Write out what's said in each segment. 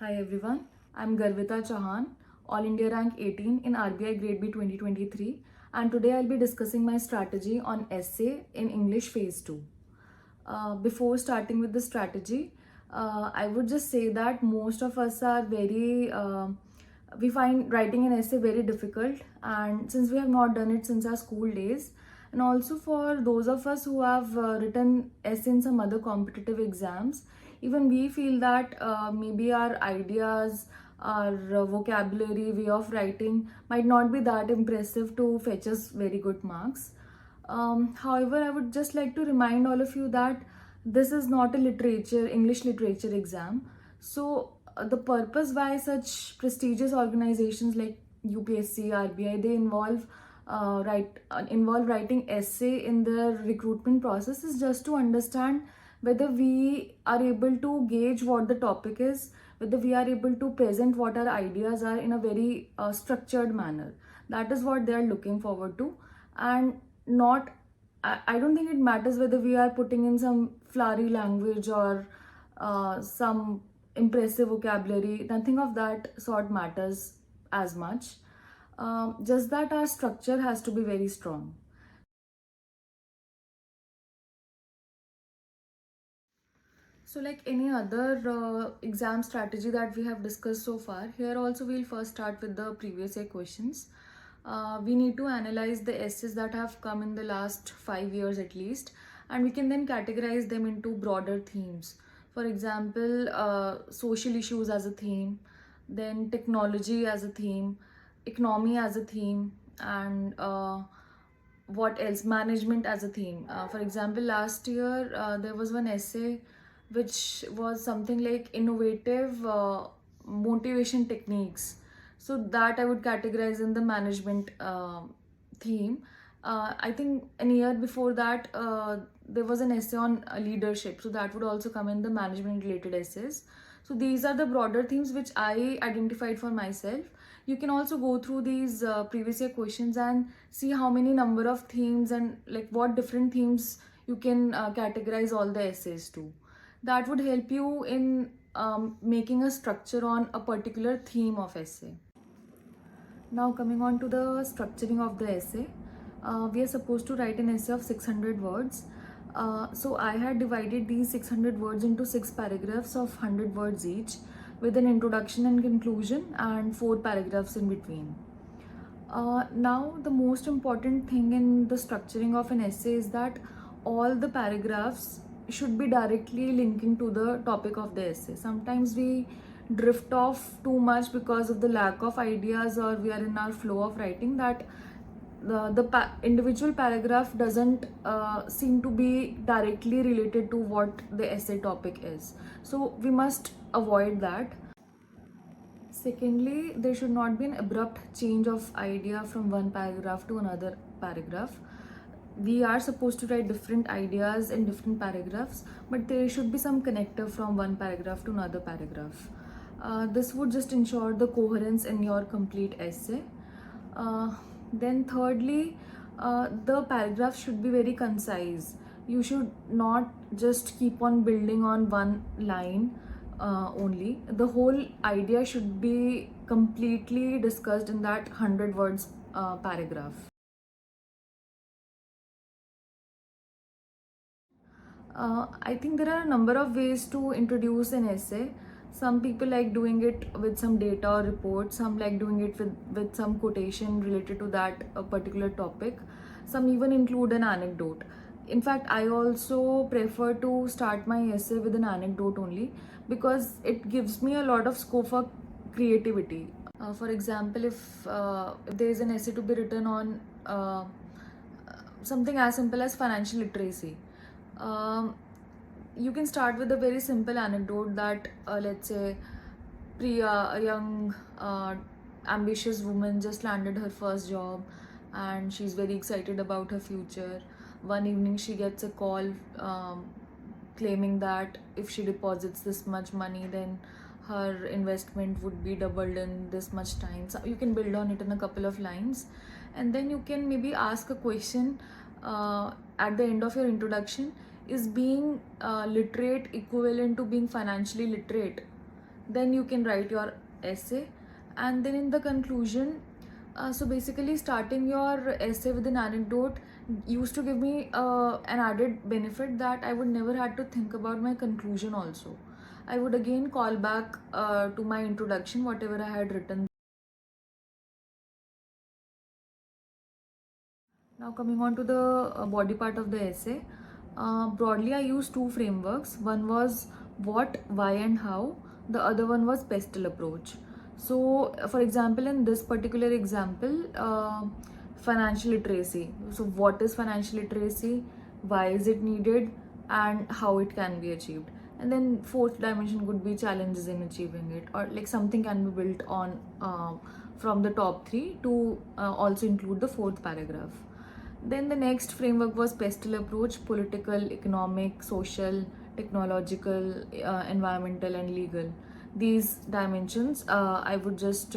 Hi everyone, I'm Garvita Chauhan, All India Rank 18 in RBI Grade B 2023, and today I'll be discussing my strategy on essay in English Phase 2. Before starting with the strategy, I would just say that most of us are we find writing an essay very difficult, and since we have not done it since our school days, and also for those of us who have written essay in some other competitive exams, even we feel that maybe our ideas, our vocabulary, way of writing might not be that impressive to fetch us very good marks. However, I would just like to remind all of you that this is not a English literature exam. So, the purpose why such prestigious organizations like UPSC, RBI, they involve writing essay in their recruitment process is just to understand whether we are able to gauge what the topic is, whether we are able to present what our ideas are in a very structured manner. That is what they are looking forward to, and not I don't think it matters whether we are putting in some flowery language or some impressive vocabulary. Nothing of that sort matters as much. Just that our structure has to be very strong. So, like any other exam strategy that we have discussed so far, here also we'll first start with the previous year questions. We need to analyze the essays that have come in the last 5 years at least, and we can then categorize them into broader themes. For example, social issues as a theme, then technology as a theme, economy as a theme, and what else? Management as a theme. For example, last year there was one essay which was something like innovative motivation techniques. So that I would categorize in the management theme. I think a year before that there was an essay on leadership. So that would also come in the management related essays. So these are the broader themes which I identified for myself. You can also go through these previous year questions and see how many number of themes and like what different themes you can categorize all the essays to. That would help you in making a structure on a particular theme of essay. Now coming on to the structuring of the essay, we are supposed to write an essay of 600 words. So I had divided these 600 words into 6 paragraphs of 100 words each, with an introduction and conclusion and 4 paragraphs in between. Now the most important thing in the structuring of an essay is that all the paragraphs should be directly linking to the topic of the essay. Sometimes we drift off too much because of the lack of ideas, or we are in our flow of writing that the individual paragraph doesn't seem to be directly related to what the essay topic is. So we must avoid that. Secondly, there should not be an abrupt change of idea from one paragraph to another paragraph. We are supposed to write different ideas in different paragraphs, but there should be some connector from one paragraph to another paragraph. This would just ensure the coherence in your complete essay. Then thirdly, the paragraph should be very concise. You should not just keep on building on one line only. The whole idea should be completely discussed in that 100 words paragraph. I think there are a number of ways to introduce an essay. Some people like doing it with some data or report, some like doing it with some quotation related to that particular topic. Some even include an anecdote. In fact, I also prefer to start my essay with an anecdote only because it gives me a lot of scope for creativity. For example, if there is an essay to be written on something as simple as financial literacy, um, you can start with a very simple anecdote that let's say Priya, a young ambitious woman, just landed her first job and she's very excited about her future. One evening she gets a call claiming that if she deposits this much money, then her investment would be doubled in this much time. So you can build on it in a couple of lines, and then you can maybe ask a question at the end of your introduction. Is being literate equivalent to being financially literate? then you can write your essay. And then in the conclusion, so basically starting your essay with an anecdote used to give me an added benefit that I would never had to think about my conclusion also. I would again call back to my introduction, whatever I had written. Now coming on to the body part of the essay, broadly I used two frameworks. One was what, why and how. The other one was pestle approach. So for example, in this particular example, financial literacy. So what is financial literacy, why is it needed, and how it can be achieved. And then fourth dimension could be challenges in achieving it, or like something can be built on from the top three to also include the fourth paragraph. Then the next framework was pestle approach: political, economic, social, technological, environmental, and legal. These dimensions, I would just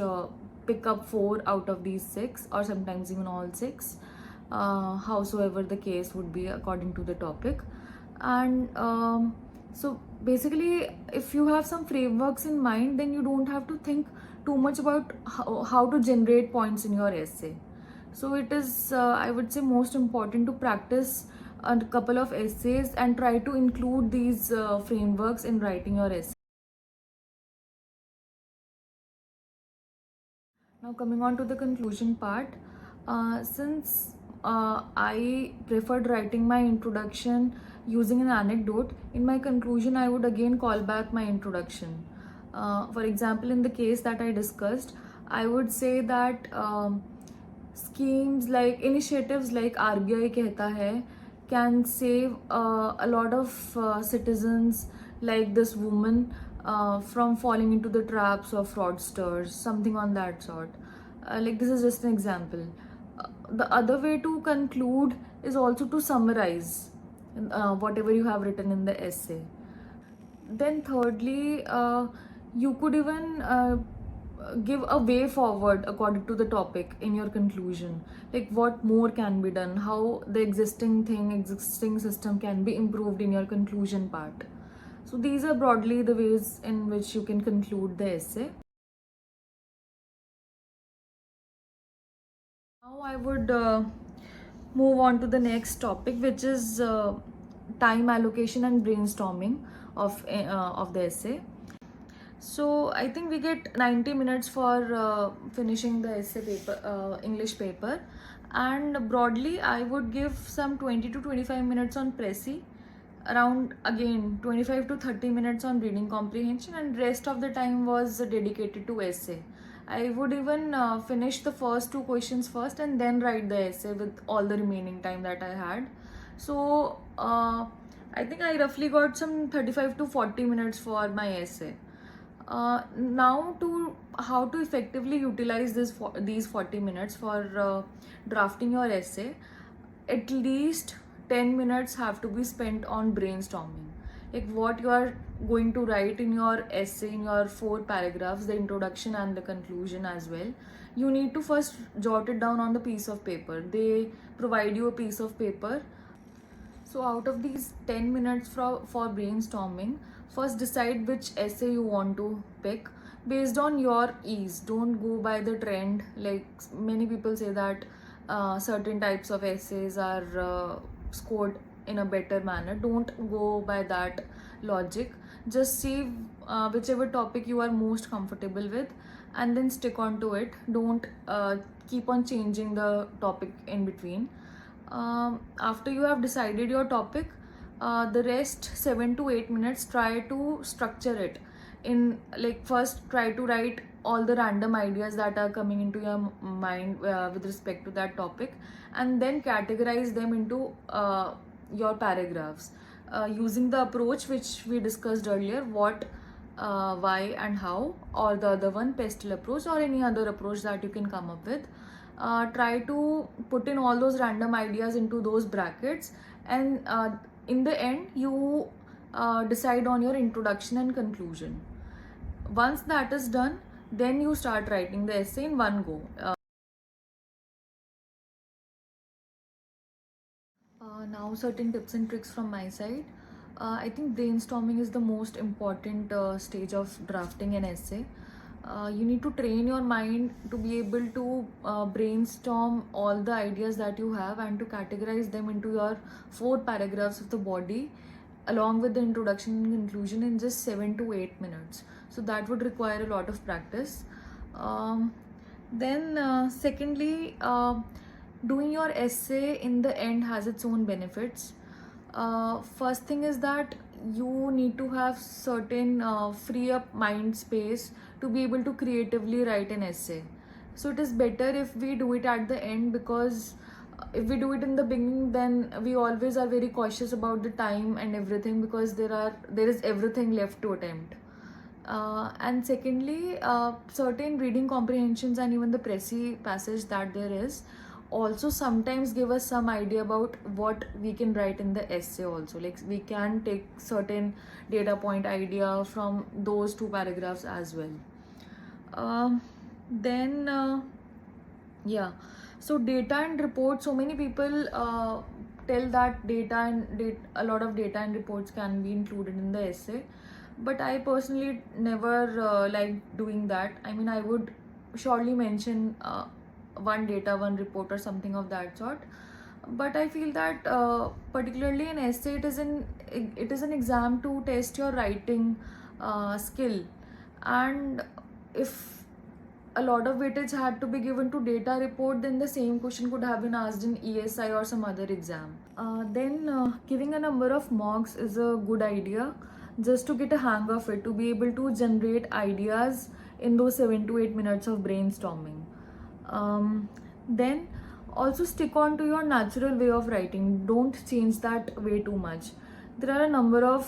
pick up four out of these six, or sometimes even all six, howsoever the case would be according to the topic. And so basically, if you have some frameworks in mind, then you don't have to think too much about how to generate points in your essay. So it is, I would say, most important to practice a couple of essays and try to include these frameworks in writing your essay. Now coming on to the conclusion part, since I preferred writing my introduction using an anecdote, in my conclusion I would again call back my introduction. For example, in the case that I discussed, I would say that schemes like initiatives like RBI कहता है can save a lot of citizens like this woman from falling into the traps of fraudsters, something on that sort. Like this is just an example. The other way to conclude is also to summarize whatever you have written in the essay. Then thirdly, you could even give a way forward according to the topic in your conclusion, like what more can be done, how the existing system can be improved in your conclusion part. So these are broadly the ways in which you can conclude the essay. Now I would move on to the next topic, which is time allocation and brainstorming of the essay. So I think we get 90 minutes for finishing the essay paper, English paper, and broadly I would give some 20 to 25 minutes on Prezi, around again 25 to 30 minutes on reading comprehension, and rest of the time was dedicated to essay. I would even finish the first two questions first and then write the essay with all the remaining time that I had. So I think I roughly got some 35 to 40 minutes for my essay. Now to how to effectively utilize these 40 minutes for drafting your essay, at least 10 minutes have to be spent on brainstorming, like what you are going to write in your essay, in your four paragraphs, the introduction and the conclusion as well. You need to first jot it down on the piece of paper. They provide you a piece of paper. So out of these 10 minutes for brainstorming, first decide which essay you want to pick based on your ease. Don't go by the trend. Like many people say that certain types of essays are scored in a better manner. Don't go by that logic. Just see whichever topic you are most comfortable with and then stick on to it. Don't keep on changing the topic in between. After you have decided your topic, the rest 7 to 8 minutes try to structure it in, like first try to write all the random ideas that are coming into your mind with respect to that topic, and then categorize them into your paragraphs using the approach which we discussed earlier: what, why and how, or the other one, pestle approach, or any other approach that you can come up with. Try to put in all those random ideas into those brackets, and in the end you decide on your introduction and conclusion. Once that is done, then you start writing the essay in one go. Now certain tips and tricks from my side. I think brainstorming is the most important stage of drafting an essay. You need to train your mind to be able to brainstorm all the ideas that you have and to categorize them into your 4 paragraphs of the body along with the introduction and conclusion in just 7 to 8 minutes. So that would require a lot of practice. Secondly, doing your essay in the end has its own benefits. First thing is that you need to have certain free up mind space to be able to creatively write an essay. So it is better if we do it at the end, because if we do it in the beginning, then we always are very cautious about the time and everything, because there is everything left to attempt. And secondly, certain reading comprehensions and even the precis passage that there is also sometimes give us some idea about what we can write in the essay also. Like we can take certain data point idea from those 2 paragraphs as well. Then yeah, so data and reports, so many people tell that a lot of data and reports can be included in the essay, but I personally never like doing that. I mean, I would surely mention one data, one report or something of that sort, but I feel that particularly in essay, it is an exam to test your writing skill, and if a lot of weightage had to be given to data report, then the same question could have been asked in ESI or some other exam. Then giving a number of mocks is a good idea, just to get a hang of it, to be able to generate ideas in those 7 to 8 minutes of brainstorming. Then also stick on to your natural way of writing. Don't change that way too much. There are a number of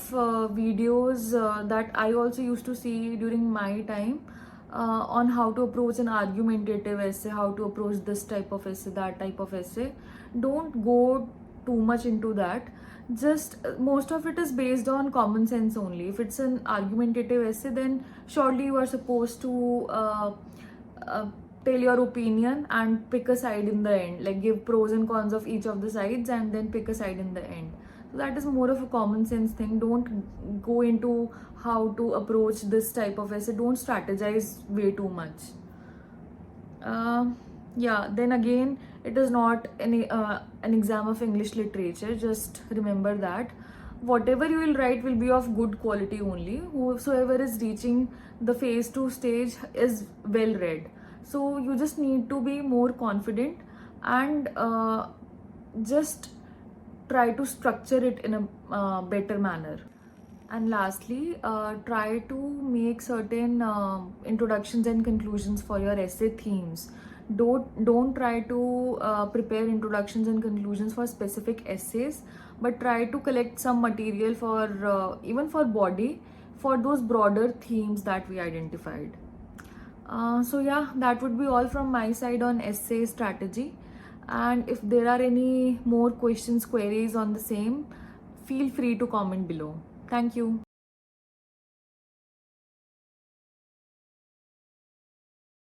videos that I also used to see during my time on how to approach an argumentative essay, how to approach this type of essay, that type of essay. Don't go too much into that. Just most of it is based on common sense only. If it's an argumentative essay, then surely you are supposed to tell your opinion and pick a side in the end, like give pros and cons of each of the sides and then pick a side in the end. So that is more of a common sense thing. Don't go into how to approach this type of essay. Don't strategize way too much. Yeah, then again, it is not an exam of English literature. Just remember that whatever you will write will be of good quality only. Whosoever is reaching the phase 2 stage is well read. So you just need to be more confident and just try to structure it in a better manner. And lastly, try to make certain introductions and conclusions for your essay themes. Don't try to prepare introductions and conclusions for specific essays, but try to collect some material for even for body, for those broader themes that we identified. So yeah, that would be all from my side on essay strategy. And if there are any more questions, queries on the same, feel free to comment below. Thank you.